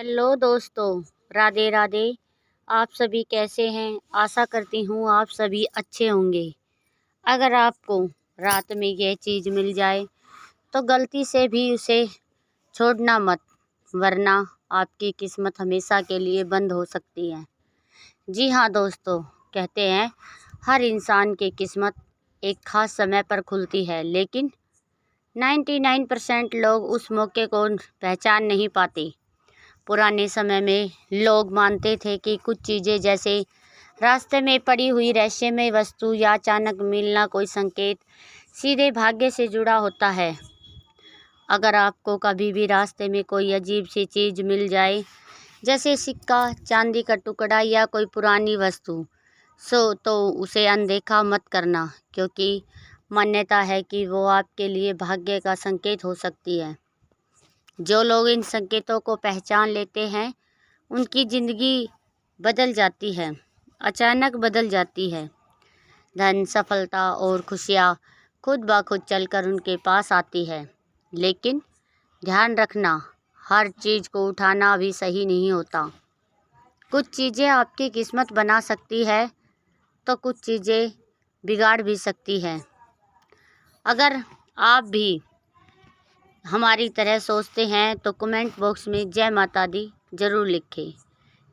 Hello दोस्तों, राधे राधे। आप सभी कैसे हैं? आशा करती हूँ आप सभी अच्छे होंगे। अगर आपको रात में यह चीज़ मिल जाए तो गलती से भी उसे छोड़ना मत, वरना आपकी किस्मत हमेशा के लिए बंद हो सकती है। जी हाँ दोस्तों, कहते हैं हर इंसान की किस्मत एक ख़ास समय पर खुलती है, लेकिन 99% लोग उस मौके को पहचान नहीं पाते। पुराने समय में लोग मानते थे कि कुछ चीज़ें जैसे रास्ते में पड़ी हुई रहस्यमय वस्तु या अचानक मिलना कोई संकेत सीधे भाग्य से जुड़ा होता है। अगर आपको कभी भी रास्ते में कोई अजीब सी चीज़ मिल जाए, जैसे सिक्का, चांदी का टुकड़ा या कोई पुरानी वस्तु, तो उसे अनदेखा मत करना, क्योंकि मान्यता है कि वो आपके लिए भाग्य का संकेत हो सकती है। जो लोग इन संकेतों को पहचान लेते हैं, उनकी ज़िंदगी बदल जाती है, अचानक बदल जाती है। धन, सफलता और खुशियाँ खुद ब खुद चलकर उनके पास आती है। लेकिन ध्यान रखना, हर चीज़ को उठाना भी सही नहीं होता। कुछ चीज़ें आपकी किस्मत बना सकती है, तो कुछ चीज़ें बिगाड़ भी सकती है। अगर आप भी हमारी तरह सोचते हैं तो कमेंट बॉक्स में जय माता दी ज़रूर लिखें।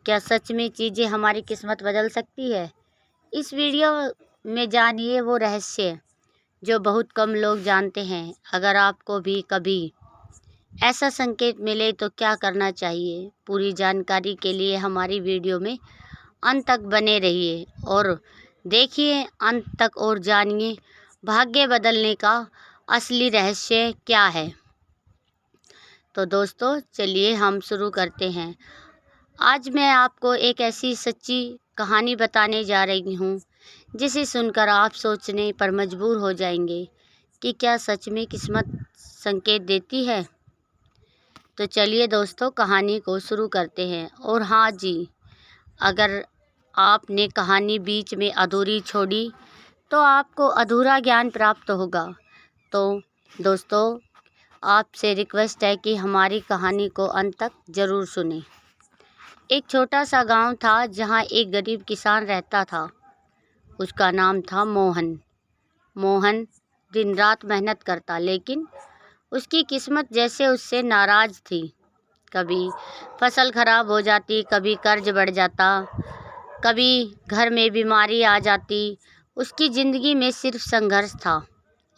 क्या सच में चीज़ें हमारी किस्मत बदल सकती है? इस वीडियो में जानिए वो रहस्य जो बहुत कम लोग जानते हैं। अगर आपको भी कभी ऐसा संकेत मिले तो क्या करना चाहिए? पूरी जानकारी के लिए हमारी वीडियो में अंत तक बने रहिए और देखिए अंत तक और जानिए भाग्य बदलने का असली रहस्य क्या है। तो दोस्तों चलिए हम शुरू करते हैं। आज मैं आपको एक ऐसी सच्ची कहानी बताने जा रही हूँ जिसे सुनकर आप सोचने पर मजबूर हो जाएंगे कि क्या सच में किस्मत संकेत देती है। तो चलिए दोस्तों कहानी को शुरू करते हैं। और हाँ जी, अगर आपने कहानी बीच में अधूरी छोड़ी तो आपको अधूरा ज्ञान प्राप्त होगा। तो दोस्तों आपसे रिक्वेस्ट है कि हमारी कहानी को अंत तक ज़रूर सुनें। एक छोटा सा गांव था जहां एक गरीब किसान रहता था। उसका नाम था मोहन। मोहन दिन रात मेहनत करता, लेकिन उसकी किस्मत जैसे उससे नाराज़ थी। कभी फसल खराब हो जाती, कभी कर्ज बढ़ जाता, कभी घर में बीमारी आ जाती। उसकी ज़िंदगी में सिर्फ संघर्ष था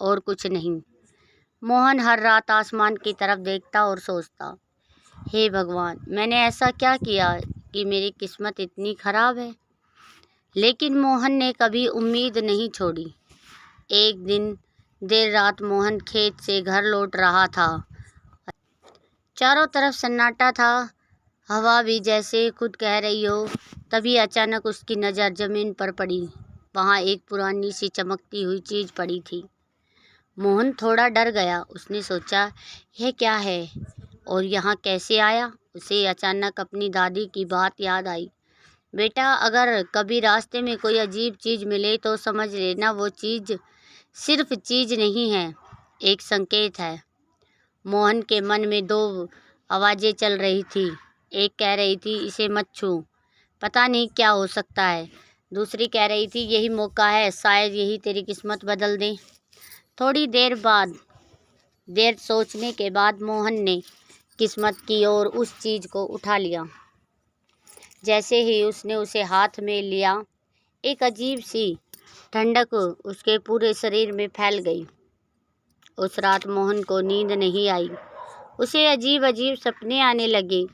और कुछ नहीं। मोहन हर रात आसमान की तरफ देखता और सोचता, हे भगवान, मैंने ऐसा क्या किया कि मेरी किस्मत इतनी खराब है। लेकिन मोहन ने कभी उम्मीद नहीं छोड़ी। एक दिन देर रात मोहन खेत से घर लौट रहा था। चारों तरफ सन्नाटा था, हवा भी जैसे खुद कह रही हो। तभी अचानक उसकी नज़र ज़मीन पर पड़ी। वहाँ एक पुरानी सी चमकती हुई चीज़ पड़ी थी। मोहन थोड़ा डर गया। उसने सोचा, यह क्या है और यहाँ कैसे आया? उसे अचानक अपनी दादी की बात याद आई। बेटा, अगर कभी रास्ते में कोई अजीब चीज़ मिले तो समझ लेना वो चीज़ सिर्फ चीज़ नहीं है, एक संकेत है। मोहन के मन में दो आवाज़ें चल रही थी। एक कह रही थी, इसे मत छू, पता नहीं क्या हो सकता है। दूसरी कह रही थी, यही मौका है, शायद यही तेरी किस्मत बदल दे। थोड़ी देर सोचने के बाद मोहन ने किस्मत की और उस चीज़ को उठा लिया। जैसे ही उसने उसे हाथ में लिया, एक अजीब सी ठंडक उसके पूरे शरीर में फैल गई। उस रात मोहन को नींद नहीं आई। उसे अजीब अजीब सपने आने लगे,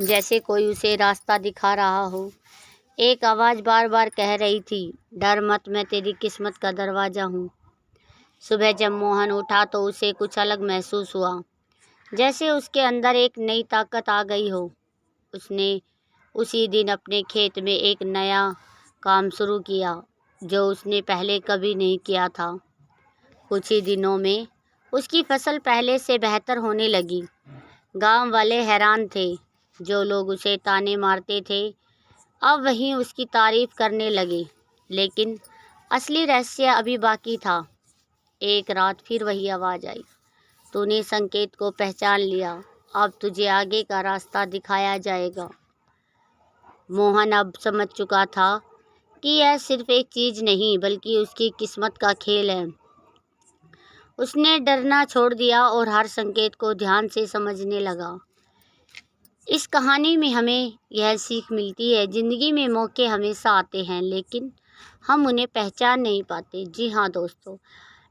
जैसे कोई उसे रास्ता दिखा रहा हो। एक आवाज़ बार बार कह रही थी, डर मत, मैं तेरी किस्मत का दरवाज़ा हूँ। सुबह जब मोहन उठा तो उसे कुछ अलग महसूस हुआ, जैसे उसके अंदर एक नई ताकत आ गई हो। उसने उसी दिन अपने खेत में एक नया काम शुरू किया जो उसने पहले कभी नहीं किया था। कुछ ही दिनों में उसकी फसल पहले से बेहतर होने लगी। गांव वाले हैरान थे। जो लोग उसे ताने मारते थे अब वहीं उसकी तारीफ करने लगे। लेकिन असली रहस्य अभी बाकी था। एक रात फिर वही आवाज़ आई, तूने संकेत को पहचान लिया, अब तुझे आगे का रास्ता दिखाया जाएगा। मोहन अब समझ चुका था कि यह सिर्फ एक चीज़ नहीं बल्कि उसकी किस्मत का खेल है। उसने डरना छोड़ दिया और हर संकेत को ध्यान से समझने लगा। इस कहानी में हमें यह सीख मिलती है, ज़िंदगी में मौके हमेशा आते हैं लेकिन हम उन्हें पहचान नहीं पाते। जी हाँ दोस्तों,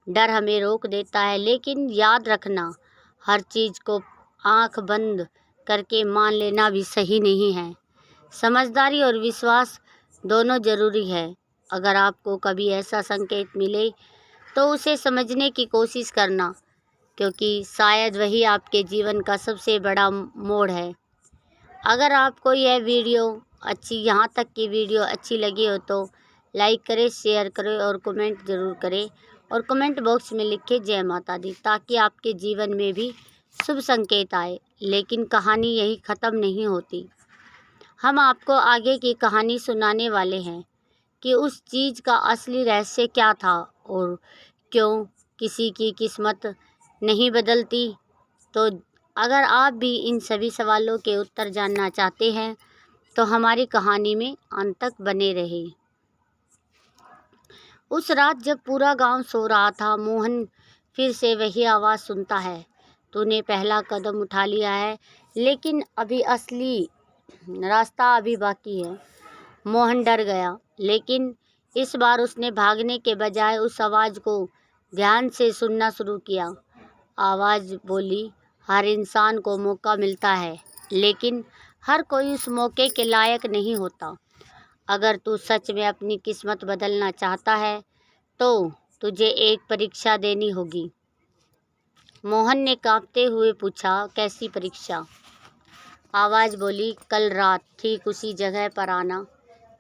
डर हमें रोक देता है लेकिन याद रखना, हर चीज़ को आंख बंद करके मान लेना भी सही नहीं है। समझदारी और विश्वास दोनों ज़रूरी है। अगर आपको कभी ऐसा संकेत मिले तो उसे समझने की कोशिश करना, क्योंकि शायद वही आपके जीवन का सबसे बड़ा मोड़ है। अगर आपको यह वीडियो यहाँ तक की वीडियो अच्छी लगी हो तो लाइक करें, शेयर करें और कमेंट ज़रूर करें और कमेंट बॉक्स में लिखें जय माता दी, ताकि आपके जीवन में भी शुभ संकेत आए। लेकिन कहानी यही ख़त्म नहीं होती। हम आपको आगे की कहानी सुनाने वाले हैं कि उस चीज़ का असली रहस्य क्या था और क्यों किसी की किस्मत नहीं बदलती। तो अगर आप भी इन सभी सवालों के उत्तर जानना चाहते हैं तो हमारी कहानी में अंत तक बने रहें। उस रात जब पूरा गांव सो रहा था, मोहन फिर से वही आवाज़ सुनता है, तूने पहला कदम उठा लिया है लेकिन अभी असली रास्ता अभी बाकी है। मोहन डर गया, लेकिन इस बार उसने भागने के बजाय उस आवाज़ को ध्यान से सुनना शुरू किया। आवाज़ बोली, हर इंसान को मौका मिलता है लेकिन हर कोई उस मौके के लायक नहीं होता। अगर तू सच में अपनी किस्मत बदलना चाहता है तो तुझे एक परीक्षा देनी होगी। मोहन ने कांपते हुए पूछा, कैसी परीक्षा? आवाज़ बोली, कल रात ठीक उसी जगह पर आना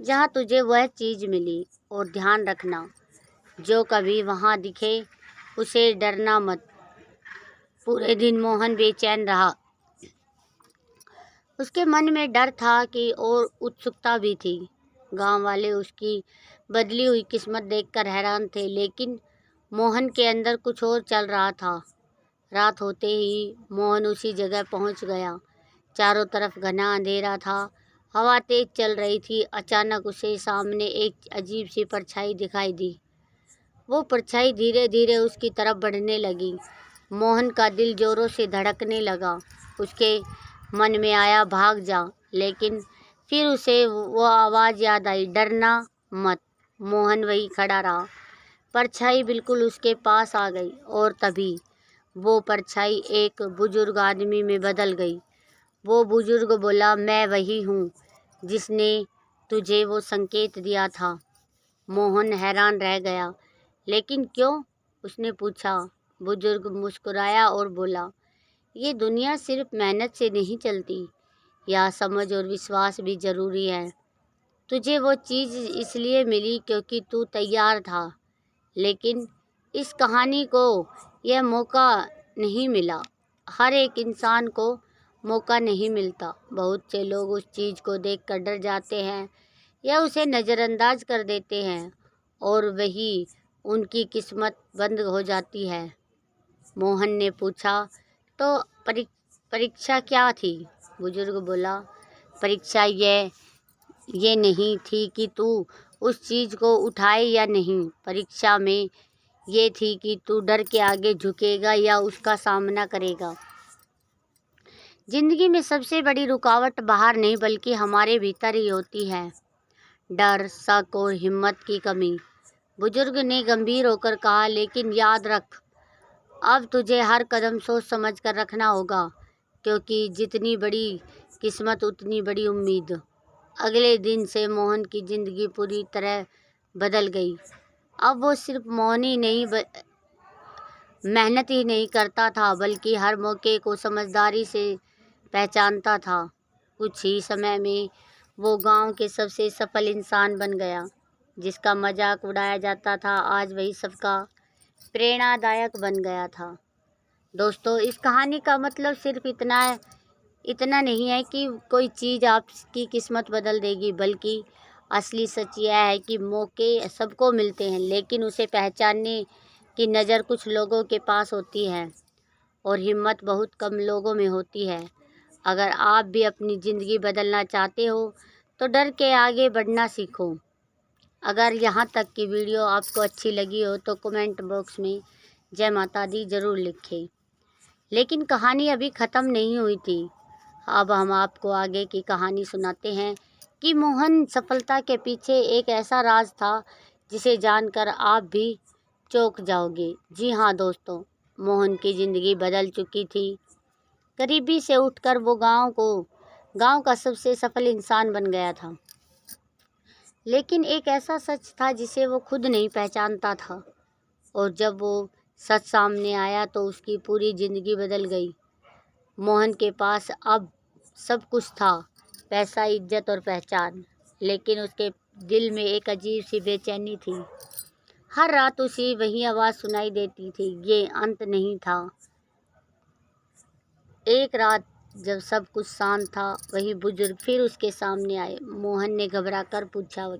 जहाँ तुझे वह चीज़ मिली, और ध्यान रखना जो कभी वहाँ दिखे उसे डरना मत। पूरे दिन मोहन बेचैन रहा। उसके मन में डर था कि और उत्सुकता भी थी। गांव वाले उसकी बदली हुई किस्मत देखकर हैरान थे, लेकिन मोहन के अंदर कुछ और चल रहा था। रात होते ही मोहन उसी जगह पहुंच गया। चारों तरफ घना अंधेरा था, हवा तेज चल रही थी। अचानक उसे सामने एक अजीब सी परछाई दिखाई दी। वो परछाई धीरे धीरे उसकी तरफ बढ़ने लगी। मोहन का दिल जोरों से धड़कने लगा। उसके मन में आया, भाग जा, लेकिन फिर उसे वो आवाज़ याद आई, डरना मत। मोहन वहीं खड़ा रहा। परछाई बिल्कुल उसके पास आ गई और तभी वो परछाई एक बुजुर्ग आदमी में बदल गई। वो बुजुर्ग बोला, मैं वही हूँ जिसने तुझे वो संकेत दिया था। मोहन हैरान रह गया। लेकिन क्यों? उसने पूछा। बुजुर्ग मुस्कुराया और बोला, ये दुनिया सिर्फ मेहनत से नहीं चलती, या समझ और विश्वास भी ज़रूरी है। तुझे वो चीज़ इसलिए मिली क्योंकि तू तैयार था, लेकिन इस कहानी को यह मौका नहीं मिला। हर एक इंसान को मौका नहीं मिलता। बहुत से लोग उस चीज़ को देखकर डर जाते हैं या उसे नज़रअंदाज कर देते हैं, और वही उनकी किस्मत बंद हो जाती है। मोहन ने पूछा, तो परीक्षा क्या थी? बुजुर्ग बोला, परीक्षा ये नहीं थी कि तू उस चीज़ को उठाए या नहीं। परीक्षा में ये थी कि तू डर के आगे झुकेगा या उसका सामना करेगा। जिंदगी में सबसे बड़ी रुकावट बाहर नहीं बल्कि हमारे भीतर ही होती है। डर, शक और हिम्मत की कमी। बुजुर्ग ने गंभीर होकर कहा, लेकिन याद रख, अब तुझे हर कदम सोच समझ कर रखना होगा, क्योंकि जितनी बड़ी किस्मत उतनी बड़ी उम्मीद। अगले दिन से मोहन की ज़िंदगी पूरी तरह बदल गई। अब वो सिर्फ मेहनत ही नहीं करता था, बल्कि हर मौके को समझदारी से पहचानता था। कुछ ही समय में वो गांव के सबसे सफल इंसान बन गया। जिसका मजाक उड़ाया जाता था, आज वही सबका प्रेरणादायक बन गया था। दोस्तों, इस कहानी का मतलब सिर्फ इतना नहीं है कि कोई चीज़ आपकी किस्मत बदल देगी, बल्कि असली सच यह है कि मौके सबको मिलते हैं, लेकिन उसे पहचानने की नज़र कुछ लोगों के पास होती है और हिम्मत बहुत कम लोगों में होती है। अगर आप भी अपनी ज़िंदगी बदलना चाहते हो तो डर के आगे बढ़ना सीखो। अगर यहाँ तक की वीडियो आपको अच्छी लगी हो तो कमेंट बॉक्स में जय माता दी ज़रूर लिखें। लेकिन कहानी अभी ख़त्म नहीं हुई थी। अब हम आपको आगे की कहानी सुनाते हैं कि मोहन सफलता के पीछे एक ऐसा राज था जिसे जानकर आप भी चौंक जाओगे। जी हाँ दोस्तों, मोहन की ज़िंदगी बदल चुकी थी। गरीबी से उठकर वो गांव का सबसे सफल इंसान बन गया था। लेकिन एक ऐसा सच था जिसे वो खुद नहीं पहचानता था, और जब वो सच सामने आया तो उसकी पूरी ज़िंदगी बदल गई। मोहन के पास अब सब कुछ था, पैसा, इज्जत और पहचान, लेकिन उसके दिल में एक अजीब सी बेचैनी थी। हर रात उसे वही आवाज़ सुनाई देती थी, ये अंत नहीं था। एक रात जब सब कुछ शांत था, वही बुजुर्ग फिर उसके सामने आए। मोहन ने घबरा कर पूछा,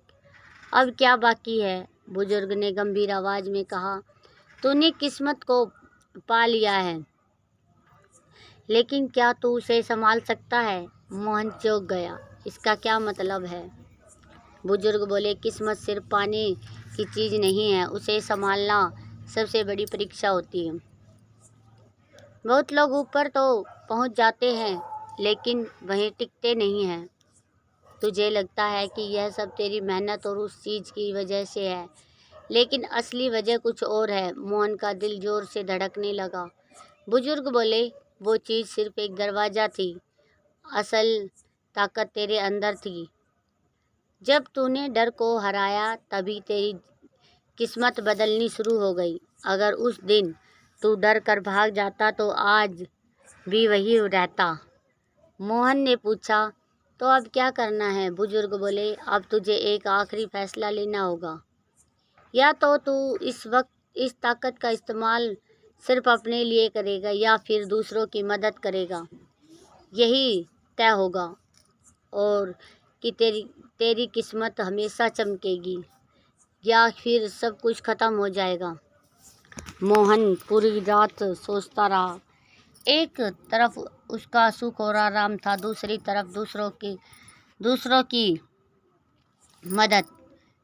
अब क्या बाकी है? बुजुर्ग ने गंभीर आवाज़ में कहा, तूने किस्मत को पा लिया है, लेकिन क्या तू उसे संभाल सकता है? मोहन चौंक गया। इसका क्या मतलब है? बुजुर्ग बोले, किस्मत सिर्फ पाने की चीज़ नहीं है, उसे संभालना सबसे बड़ी परीक्षा होती है। बहुत लोग ऊपर तो पहुंच जाते हैं, लेकिन वहीं टिकते नहीं हैं। तुझे लगता है कि यह सब तेरी मेहनत और उस चीज़ की वजह से है, लेकिन असली वजह कुछ और है। मोहन का दिल जोर से धड़कने लगा। बुजुर्ग बोले, वो चीज़ सिर्फ एक दरवाज़ा थी, असल ताकत तेरे अंदर थी। जब तूने डर को हराया तभी तेरी किस्मत बदलनी शुरू हो गई। अगर उस दिन तू डर कर भाग जाता तो आज भी वही रहता। मोहन ने पूछा, तो अब क्या करना है? बुजुर्ग बोले, अब तुझे एक आखिरी फैसला लेना होगा। या तो तू इस वक्त इस ताकत का इस्तेमाल सिर्फ अपने लिए करेगा या फिर दूसरों की मदद करेगा। यही तय होगा और कि तेरी किस्मत हमेशा चमकेगी या फिर सब कुछ ख़त्म हो जाएगा। मोहन पूरी रात सोचता रहा। एक तरफ उसका सुख और आराम था, दूसरी तरफ दूसरों की मदद।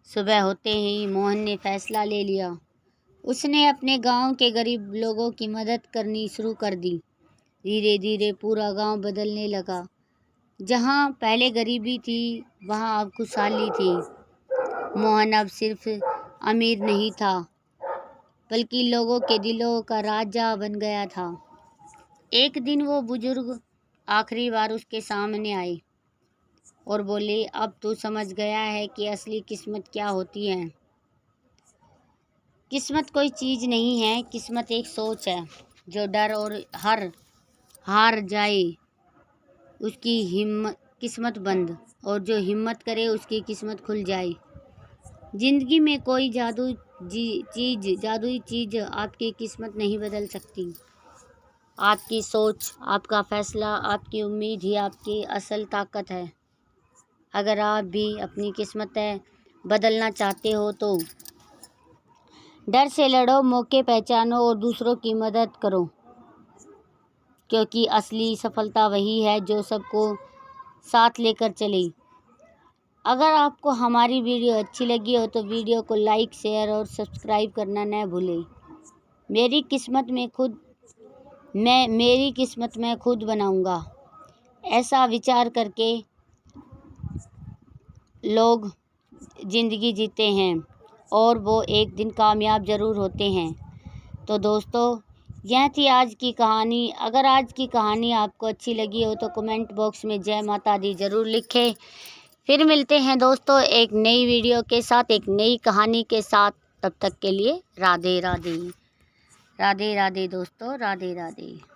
सुबह होते ही मोहन ने फैसला ले लिया। उसने अपने गांव के गरीब लोगों की मदद करनी शुरू कर दी। धीरे धीरे पूरा गांव बदलने लगा। जहां पहले गरीबी थी, वहां अब खुशहाली थी। मोहन अब सिर्फ अमीर नहीं था, बल्कि लोगों के दिलों का राजा बन गया था। एक दिन वो बुजुर्ग आखिरी बार उसके सामने आए और बोले, अब तू समझ गया है कि असली किस्मत क्या होती है? किस्मत कोई चीज़ नहीं है, किस्मत एक सोच है। जो डर और हार जाए उसकी किस्मत बंद, और जो हिम्मत करे उसकी किस्मत खुल जाए। जिंदगी में कोई जादुई चीज़ आपकी किस्मत नहीं बदल सकती। आपकी सोच, आपका फैसला, आपकी उम्मीद ही आपकी असल ताकत है। अगर आप भी अपनी किस्मत बदलना चाहते हो तो डर से लड़ो, मौके पहचानो और दूसरों की मदद करो, क्योंकि असली सफलता वही है जो सबको साथ लेकर चले। अगर आपको हमारी वीडियो अच्छी लगी हो तो वीडियो को लाइक, शेयर और सब्सक्राइब करना न भूलें। मेरी किस्मत मैं खुद बनाऊंगा, ऐसा विचार करके लोग ज़िंदगी जीते हैं और वो एक दिन कामयाब ज़रूर होते हैं। तो दोस्तों, यह थी आज की कहानी। अगर आज की कहानी आपको अच्छी लगी हो तो कमेंट बॉक्स में जय माता दी ज़रूर लिखें। फिर मिलते हैं दोस्तों एक नई वीडियो के साथ, एक नई कहानी के साथ। तब तक के लिए राधे राधे। राधे राधे दोस्तों, राधे राधे।